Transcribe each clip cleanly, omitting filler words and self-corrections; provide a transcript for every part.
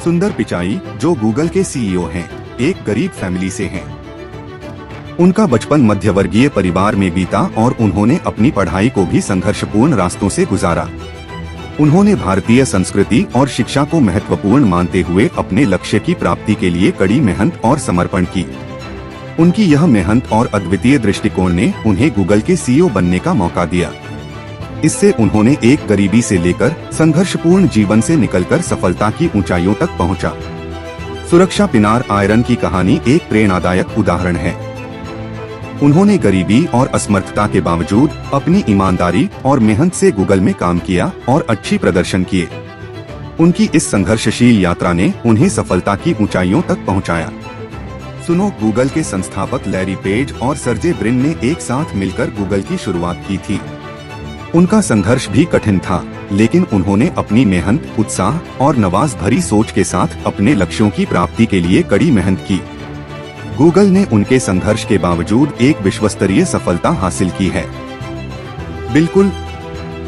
सुंदर पिचाई, जो गूगल के सीईओ हैं, एक गरीब फैमिली से हैं। उनका बचपन मध्यवर्गीय परिवार में बीता और उन्होंने अपनी पढ़ाई को भी संघर्षपूर्ण रास्तों से गुजारा। उन्होंने भारतीय संस्कृति और शिक्षा को महत्वपूर्ण मानते हुए अपने लक्ष्य की प्राप्ति के लिए कड़ी मेहनत और समर्पण की। उनकी यह मेहनत और अद्वितीय दृष्टिकोण ने उन्हें गूगल के सीईओ बनने का मौका दिया। इससे उन्होंने एक गरीबी से लेकर संघर्षपूर्ण जीवन से निकलकर सफलता की ऊंचाइयों तक पहुंचा। सुरक्षा पिनार आयरन की कहानी एक प्रेरणादायक उदाहरण है। उन्होंने गरीबी और असमर्थता के बावजूद अपनी ईमानदारी और मेहनत से गूगल में काम किया और अच्छी प्रदर्शन किए। उनकी इस संघर्षशील यात्रा ने उन्हें सफलता की ऊंचाइयों तक पहुंचाया। सुनो, गूगल के संस्थापक लैरी पेज और सर्जे ब्रिन ने एक साथ मिलकर गूगल की शुरुआत की थी। उनका संघर्ष भी कठिन था, लेकिन उन्होंने अपनी मेहनत, उत्साह और नवाज भरी सोच के साथ अपने लक्ष्यों की प्राप्ति के लिए कड़ी मेहनत की। गूगल ने उनके संघर्ष के बावजूद एक विश्वस्तरीय सफलता हासिल की है। बिल्कुल,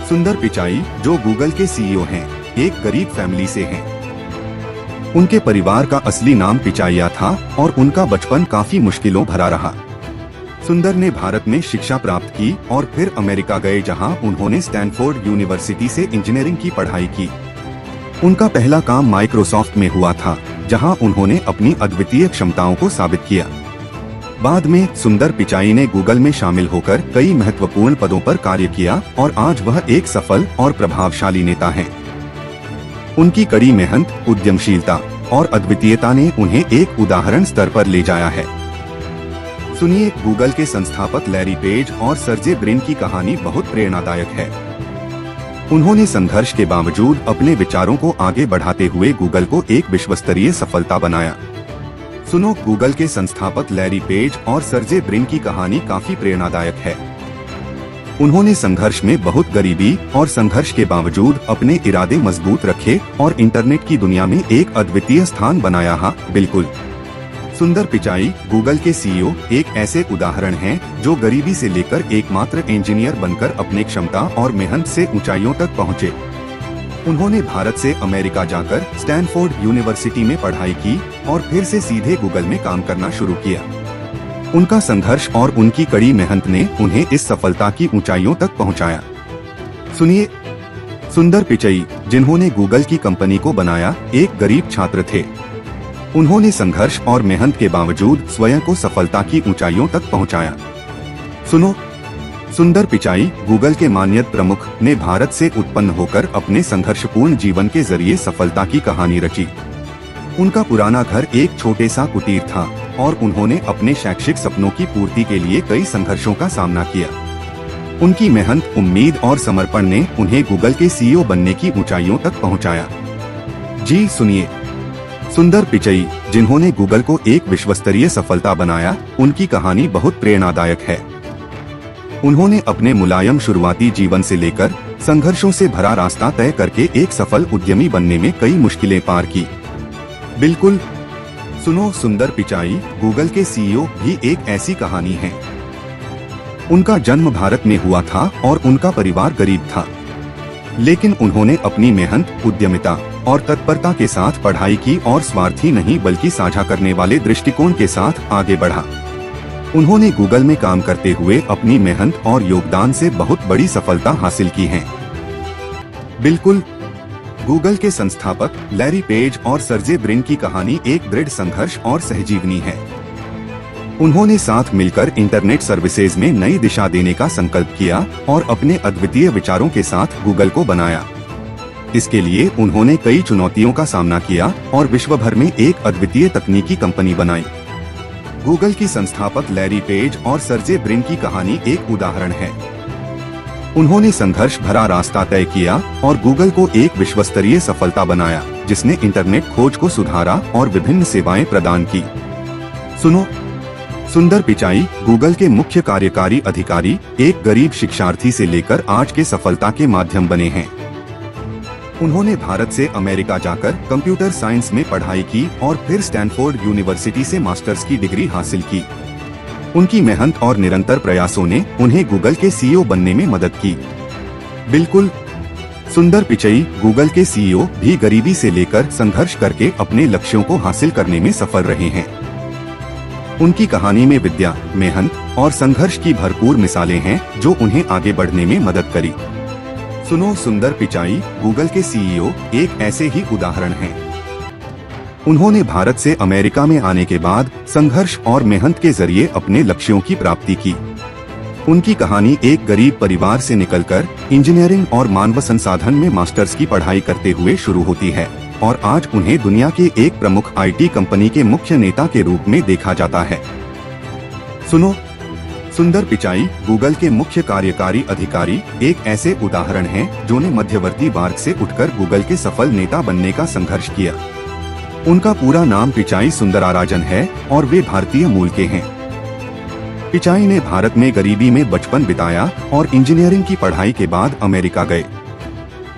सुंदर पिचाई, जो गूगल के सीईओ हैं, एक गरीब फैमिली से हैं। उनके परिवार का असली नाम पिचाइया था और उनका बचपन काफी मुश्किलों भरा रहा। सुंदर ने भारत में शिक्षा प्राप्त की और फिर अमेरिका गए, जहां उन्होंने स्टैनफोर्ड यूनिवर्सिटी से इंजीनियरिंग की पढ़ाई की। उनका पहला काम माइक्रोसॉफ्ट में हुआ था, जहां उन्होंने अपनी अद्वितीय क्षमताओं को साबित किया। बाद में सुंदर पिचाई ने गूगल में शामिल होकर कई महत्वपूर्ण पदों पर कार्य किया और आज वह एक सफल और प्रभावशाली नेता हैं। उनकी कड़ी मेहनत, उद्यमशीलता और अद्वितीयता ने उन्हें एक उदाहरण स्तर पर ले जाया है। सुनिए, गूगल के संस्थापक लैरी पेज और सर्जे ब्रिन की कहानी बहुत प्रेरणादायक है। उन्होंने संघर्ष के बावजूद अपने विचारों को आगे बढ़ाते हुए गूगल को एक विश्वस्तरीय सफलता बनाया। सुनो, गूगल के संस्थापक लैरी पेज और सर्जे ब्रिन की कहानी काफी प्रेरणादायक है। उन्होंने संघर्ष में बहुत गरीबी और संघर्ष के बावजूद अपने इरादे मजबूत रखे और इंटरनेट की दुनिया में एक अद्वितीय स्थान बनाया। हाँ, बिल्कुल। सुंदर पिचाई, गूगल के सीईओ, एक ऐसे उदाहरण हैं जो गरीबी से लेकर एकमात्र इंजीनियर बनकर अपने क्षमता और मेहनत से ऊंचाइयों तक पहुंचे। उन्होंने भारत से अमेरिका जाकर स्टैनफोर्ड यूनिवर्सिटी में पढ़ाई की और फिर से सीधे गूगल में काम करना शुरू किया। उनका संघर्ष और उनकी कड़ी मेहनत ने उन्हें इस सफलता की ऊंचाइयों तक पहुंचाया। सुनिए, सुंदर पिचाई, जिन्होंने गूगल की कंपनी को बनाया, एक गरीब छात्र थे। उन्होंने संघर्ष और मेहनत के बावजूद स्वयं को सफलता की ऊंचाइयों तक पहुंचाया। सुनो, सुंदर पिचाई, गूगल के मान्यत प्रमुख ने भारत से उत्पन्न होकर अपने संघर्षपूर्ण जीवन के जरिए सफलता की कहानी रची। उनका पुराना घर एक छोटे सा कुटीर था और उन्होंने अपने शैक्षिक सपनों की पूर्ति के लिए कई संघर्षों का सामना किया। उनकी मेहनत, उम्मीद और समर्पण ने उन्हें गूगल के सीईओ बनने की ऊंचाइयों तक पहुंचाया। जी सुनिए, सुंदर पिचाई, जिन्होंने गूगल को एक विश्वस्तरीय सफलता बनाया, उनकी कहानी बहुत प्रेरणादायक है। उन्होंने अपने मुलायम शुरुआती जीवन से लेकर संघर्षों से भरा रास्ता तय करके एक सफल उद्यमी बनने में कई मुश्किलें पार की। बिल्कुल। सुनो, सुंदर पिचाई, गूगल के सीईओ भी एक ऐसी कहानी है। उनका जन्म भारत में हुआ था और उनका परिवार गरीब था, लेकिन उन्होंने अपनी मेहनत, उद्यमिता और तत्परता के साथ पढ़ाई की और स्वार्थी नहीं बल्कि साझा करने वाले दृष्टिकोण के साथ आगे बढ़ा। उन्होंने गूगल में काम करते हुए अपनी मेहनत और योगदान से बहुत बड़ी सफलता हासिल की है। बिल्कुल। गूगल के संस्थापक लैरी पेज और सर्जे ब्रिन की कहानी एक दृढ़ संघर्ष और सहजीवनी है। उन्होंने साथ मिलकर इंटरनेट सर्विसेज में नई दिशा देने का संकल्प किया और अपने अद्वितीय विचारों के साथ गूगल को बनाया। इसके लिए उन्होंने कई चुनौतियों का सामना किया और विश्व भर में एक अद्वितीय तकनीकी कंपनी बनाई। गूगल की संस्थापक लैरी पेज और सर्जे ब्रिन की कहानी एक उदाहरण है। उन्होंने संघर्ष भरा रास्ता तय किया और गूगल को एक विश्वस्तरीय सफलता बनाया, जिसने इंटरनेट खोज को सुधारा और विभिन्न सेवाएं प्रदान की। सुनो, सुंदर पिचाई, गूगल के मुख्य कार्यकारी अधिकारी एक गरीब शिक्षार्थी से लेकर आज के सफलता के माध्यम बने हैं। उन्होंने भारत से अमेरिका जाकर कंप्यूटर साइंस में पढ़ाई की और फिर स्टैनफोर्ड यूनिवर्सिटी से मास्टर्स की डिग्री हासिल की। उनकी मेहनत और निरंतर प्रयासों ने उन्हें गूगल के सीईओ बनने में मदद की। बिल्कुल। सुंदर पिचई, गूगल के सीईओ, भी गरीबी से लेकर संघर्ष करके अपने लक्ष्यों को हासिल करने में सफल रहे हैं। उनकी कहानी में विद्या, मेहनत और संघर्ष की भरपूर मिसालें हैं जो उन्हें आगे बढ़ने में मदद करी। सुनो, सुंदर पिचाई, गूगल के सीईओ, एक ऐसे ही उदाहरण हैं। उन्होंने भारत से अमेरिका में आने के बाद संघर्ष और मेहनत के जरिए अपने लक्ष्यों की प्राप्ति की। उनकी कहानी एक गरीब परिवार से निकलकर इंजीनियरिंग और मानव संसाधन में मास्टर्स की पढ़ाई करते हुए शुरू होती है और आज उन्हें दुनिया के एक प्रमुख आईटी कंपनी के मुख्य नेता के रूप में देखा जाता है। सुनो, सुंदर पिचाई, गूगल के मुख्य कार्यकारी अधिकारी, एक ऐसे उदाहरण हैं जो ने मध्यवर्ती वर्ग से उठकर गूगल के सफल नेता बनने का संघर्ष किया। उनका पूरा नाम पिचाई सुंदराराजन है और वे भारतीय मूल के हैं। पिचाई ने भारत में गरीबी में बचपन बिताया और इंजीनियरिंग की पढ़ाई के बाद अमेरिका गए।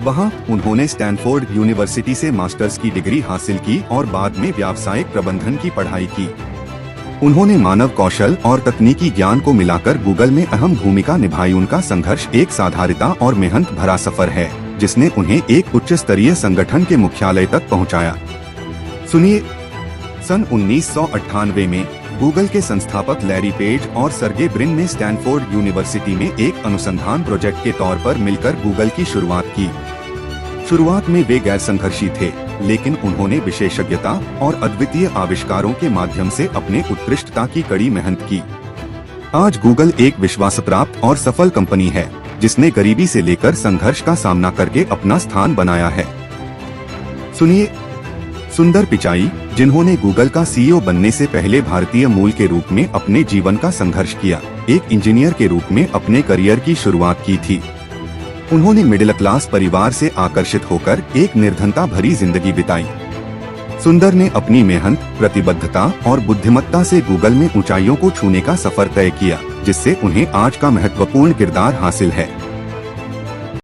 वहां उन्होंने स्टैनफोर्ड यूनिवर्सिटी से मास्टर्स की डिग्री हासिल की और बाद में व्यावसायिक प्रबंधन की पढ़ाई की। उन्होंने मानव कौशल और तकनीकी ज्ञान को मिलाकर गूगल में अहम भूमिका निभाई। उनका संघर्ष एक साधारणता और मेहनत भरा सफर है जिसने उन्हें एक उच्च स्तरीय संगठन के मुख्यालय तक पहुंचाया। सुनिए, सन 1998 में गूगल के संस्थापक लैरी पेज और सर्गे ब्रिन ने स्टैनफोर्ड यूनिवर्सिटी में एक अनुसंधान प्रोजेक्ट के तौर पर मिलकर गूगल की शुरुआत की। शुरुआत में वे गैर संघर्षी थे, लेकिन उन्होंने विशेषज्ञता और अद्वितीय आविष्कारों के माध्यम से अपने उत्कृष्टता की कड़ी मेहनत की। आज गूगल एक विश्वास प्राप्त और सफल कंपनी है जिसने गरीबी से लेकर संघर्ष का सामना करके अपना स्थान बनाया है। सुनिए, सुंदर पिचाई, जिन्होंने गूगल का सीईओ बनने से पहले भारतीय मूल के रूप में अपने जीवन का संघर्ष किया, एक इंजीनियर के रूप में अपने करियर की शुरुआत की थी। उन्होंने मिडिल क्लास परिवार से आकर्षित होकर एक निर्धनता भरी जिंदगी बिताई। सुंदर ने अपनी मेहनत, प्रतिबद्धता और बुद्धिमत्ता से गूगल में ऊंचाइयों को छूने का सफर तय किया, जिससे उन्हें आज का महत्वपूर्ण किरदार हासिल है।